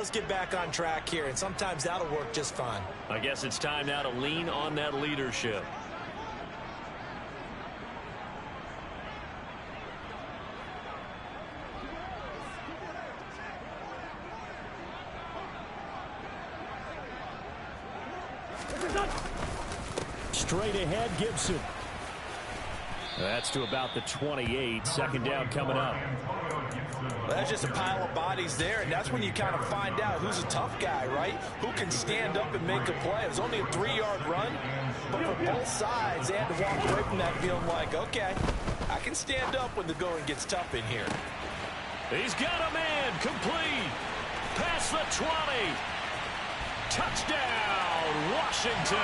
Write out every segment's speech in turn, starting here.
Let's get back on track here, and sometimes that'll work just fine. I guess it's time now to lean on that leadership. Straight ahead, Gibson. That's to about the 28. Second down coming up. Well, that's just a pile of bodies there, and that's when you kind of find out who's a tough guy, right? Who can stand up and make a play. It was only a 3-yard run, but for both sides, they had to walk away from that feeling like, okay, I can stand up when the going gets tough in here. He's got a man complete. Past the 20. Touchdown, Washington.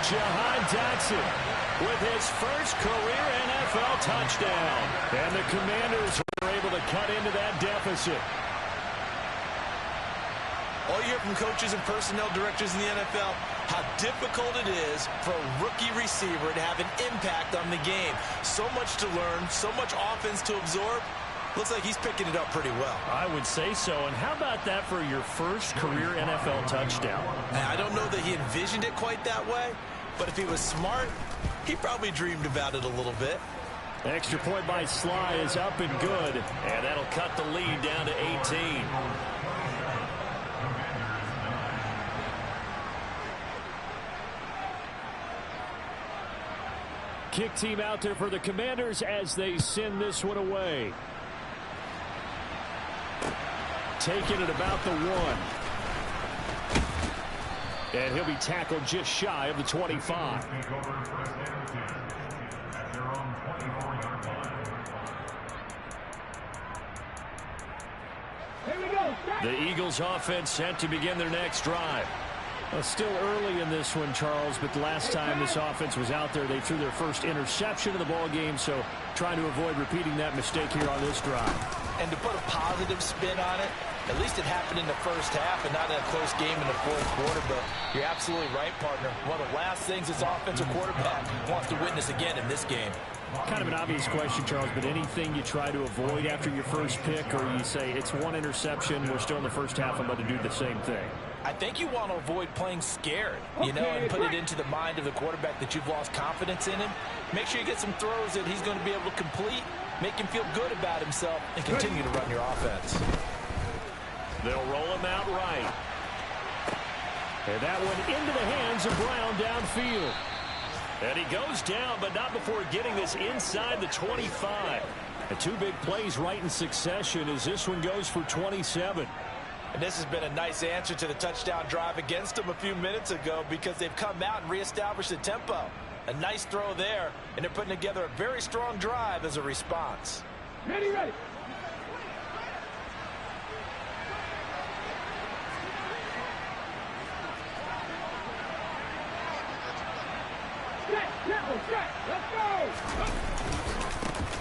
Jahan Dotson with his first career NFL touchdown. And the Commanders were able to cut into that deficit. All you hear from coaches and personnel directors in the NFL, how difficult it is for a rookie receiver to have an impact on the game. So much to learn, so much offense to absorb. Looks like he's picking it up pretty well. I would say so. And how about that for your first career NFL touchdown? I don't know that he envisioned it quite that way, but if he was smart, he probably dreamed about it a little bit. Extra point by Sly is up and good. And that'll cut the lead down to 18. Kick team out there for the Commanders as they send this one away. Taking it about the 1. And he'll be tackled just shy of the 25. The Eagles offense set to begin their next drive. Well, still early in this one, Charles, but the last time this offense was out there, they threw their first interception of the ball game, so trying to avoid repeating that mistake here on this drive. And to put a positive spin on it, at least it happened in the first half and not in a close game in the fourth quarter, but you're absolutely right, partner. One of the last things this offensive quarterback wants to witness again in this game. Kind of an obvious question, Charles, but anything you try to avoid after your first pick, or you say it's one interception, we're still in the first half, I'm going to do the same thing? I think you want to avoid playing scared, you know, and put it into the mind of the quarterback that you've lost confidence in him. Make sure you get some throws that he's going to be able to complete, make him feel good about himself, and continue to run your offense. They'll roll him out right. And that one into the hands of Brown downfield. And he goes down, but not before getting this inside the 25. And 2 big plays right in succession as this one goes for 27. And this has been a nice answer to the touchdown drive against them a few minutes ago because they've come out and reestablished the tempo. A nice throw there, and they're putting together a very strong drive as a response. Ready. Let's go!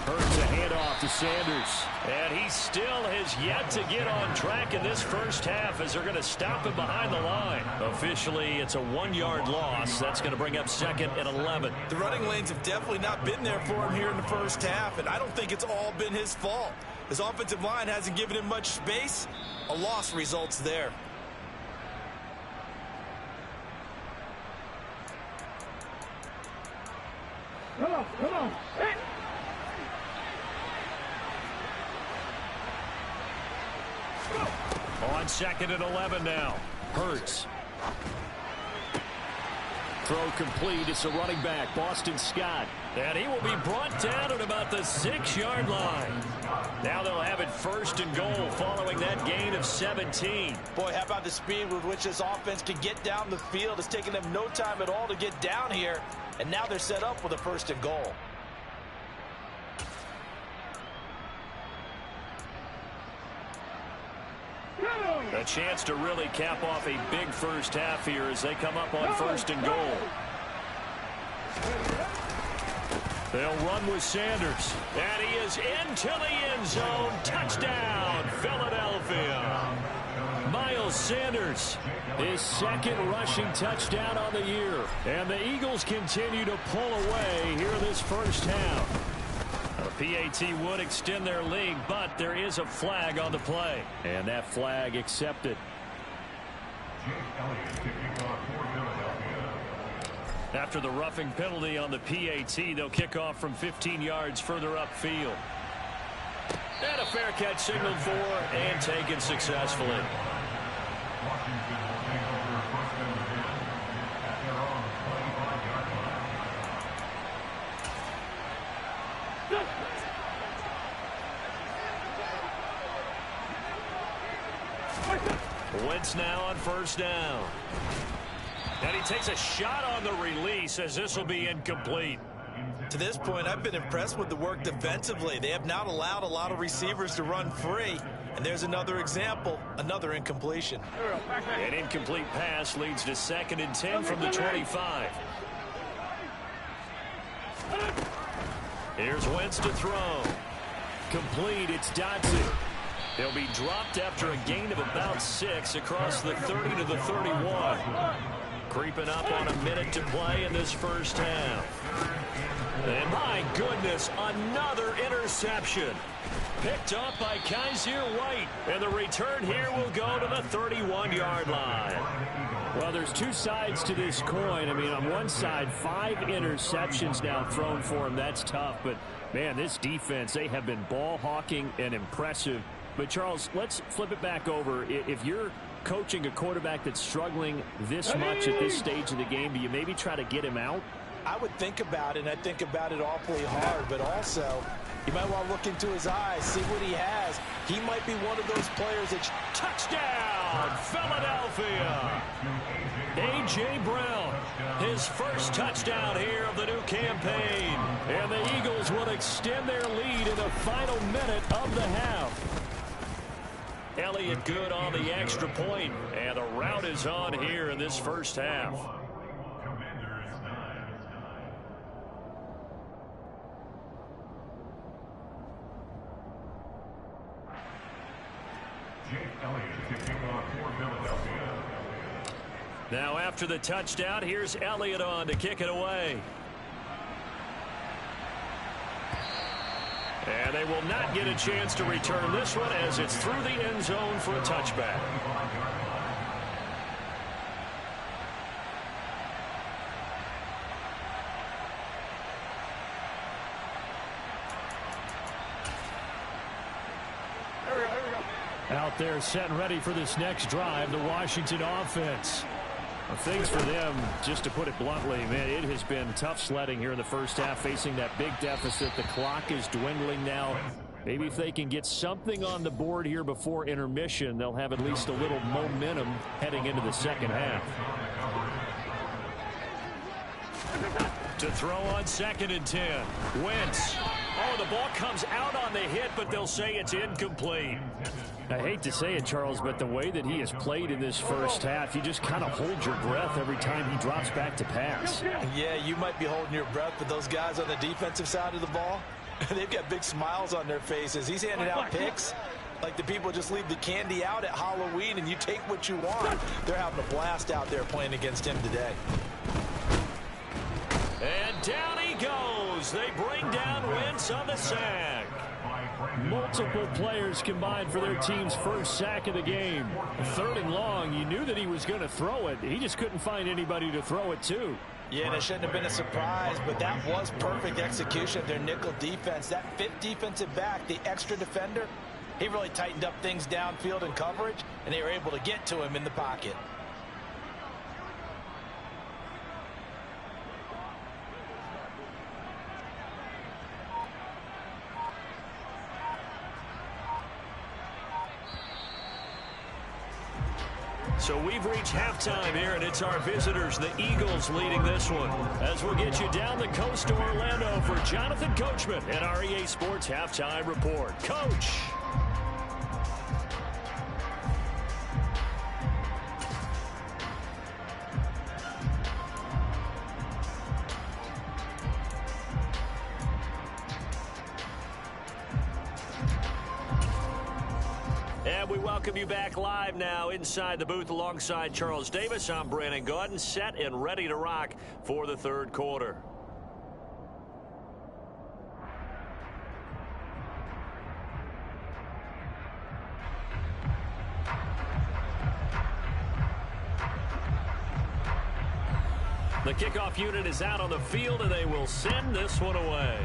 Hurts a handoff to Sanders. And he still has yet to get on track in this first half as they're going to stop him behind the line. Officially, it's a 1-yard loss. That's going to bring up 2nd and 11. The running lanes have definitely not been there for him here in the first half, and I don't think it's all been his fault. His offensive line hasn't given him much space. A loss results there. Come on. Hey. On 2nd and 11 now. Hurts. Throw complete. It's a running back, Boston Scott. And he will be brought down at about the 6-yard line. Now they'll have it 1st and goal following that gain of 17. Boy, how about the speed with which this offense can get down the field? It's taken them no time at all to get down here. And now they're set up with a 1st and goal. A chance to really cap off a big first half here as they come up on 1st and goal. They'll run with Sanders. And he is into the end zone. Touchdown, Philadelphia. Miles Sanders, his 2nd rushing touchdown on the year. And the Eagles continue to pull away here in this first half. PAT would extend their lead, but there is a flag on the play. And that flag accepted. After the roughing penalty on the PAT, they'll kick off from 15 yards further upfield. And a fair catch signaled for and taken successfully. Wentz now on first down. And he takes a shot on the release as this will be incomplete. To this point, I've been impressed with the work defensively. They have not allowed a lot of receivers to run free. And there's another example, another incompletion. An incomplete pass leads to 2nd and 10 from the 25. Here's Wentz to throw. Complete, it's Dotson. He'll be dropped after a gain of about 6 across the 30 to the 31. Creeping up on a minute to play in this first half. And my goodness, another interception. Picked up by Kaiser White. And the return here will go to the 31-yard line. Well, there's two sides to this coin. I mean, on one side, 5 interceptions now thrown for him. That's tough. But, man, this defense, they have been ball hawking and impressive. But, Charles, let's flip it back over. If you're coaching a quarterback that's struggling this much at this stage of the game, do you maybe try to get him out? I would think about it, and I think about it awfully hard, but also you might want to look into his eyes, see what he has. He might be one of those players that... Touchdown, Philadelphia! A.J. Brown, his first touchdown here of the new campaign. And the Eagles will extend their lead in the final minute of the half. Elliott good on the extra point, and the route is on here in this first half. Now after the touchdown, here's Elliott on to kick it away. And they will not get a chance to return this one as it's through the end zone for a touchback. Out there set and ready for this next drive, the Washington offense. Well, things for them, just to put it bluntly, man, it has been tough sledding here in the first half, facing that big deficit. The clock is dwindling now. Maybe if they can get something on the board here before intermission, they'll have at least a little momentum heading into the second half. To throw on 2nd and 10. Wentz. Oh, the ball comes out on the hit, but they'll say it's incomplete. I hate to say it, Charles, but the way that he has played in this first half, you just kind of hold your breath every time he drops back to pass. Yeah, you might be holding your breath, but those guys on the defensive side of the ball, they've got big smiles on their faces. He's handing out picks like the people just leave the candy out at Halloween and you take what you want. They're having a blast out there playing against him today. And down he goes. They bring down Wentz on the sack. Multiple players combined for their team's first sack of the game. 3rd and long, you knew that he was going to throw it. He just couldn't find anybody to throw it to. Yeah, and it shouldn't have been a surprise, but that was perfect execution of their nickel defense. That 5th defensive back, the extra defender, he really tightened up things downfield in coverage, and they were able to get to him in the pocket. So we've reached halftime here, and it's our visitors, the Eagles, leading this one. As we'll get you down the coast to Orlando for Jonathan Coachman at our EA Sports Halftime Report. Coach. And we welcome you back live now inside the booth alongside Charles Davis. I'm Brandon Gaudin, set and ready to rock for the third quarter. The kickoff unit is out on the field, and they will send this one away.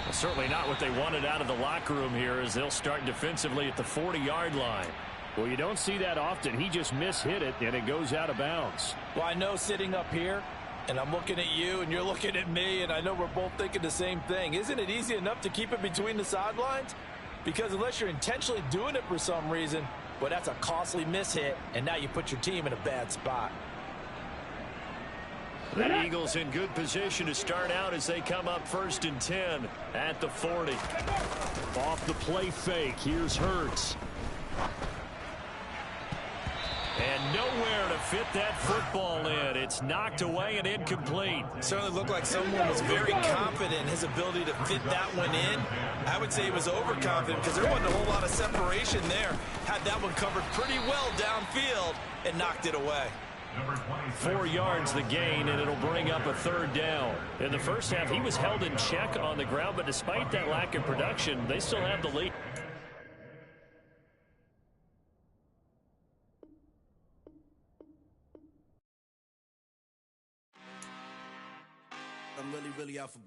Well, certainly not what they wanted out of the locker room here, as they'll start defensively at the 40-yard line. Well, you don't see that often. He just mishit it, and it goes out of bounds. Well, I know sitting up here, and I'm looking at you, and you're looking at me, and I know we're both thinking the same thing. Isn't it easy enough to keep it between the sidelines? Because unless you're intentionally doing it for some reason, well, that's a costly mishit, and now you put your team in a bad spot. The Eagles in good position to start out as they come up 1st and 10 at the 40. Off the play fake, here's Hurts. And nowhere to fit that football in. It's knocked away and incomplete. Certainly looked like someone was very confident in his ability to fit that one in. I would say he was overconfident because there wasn't a whole lot of separation there. Had that one covered pretty well downfield and knocked it away. 4 yards the gain, and it'll bring up a 3rd down. In the first half, he was held in check on the ground, but despite that lack of production, they still have the lead. I'm really out for blood.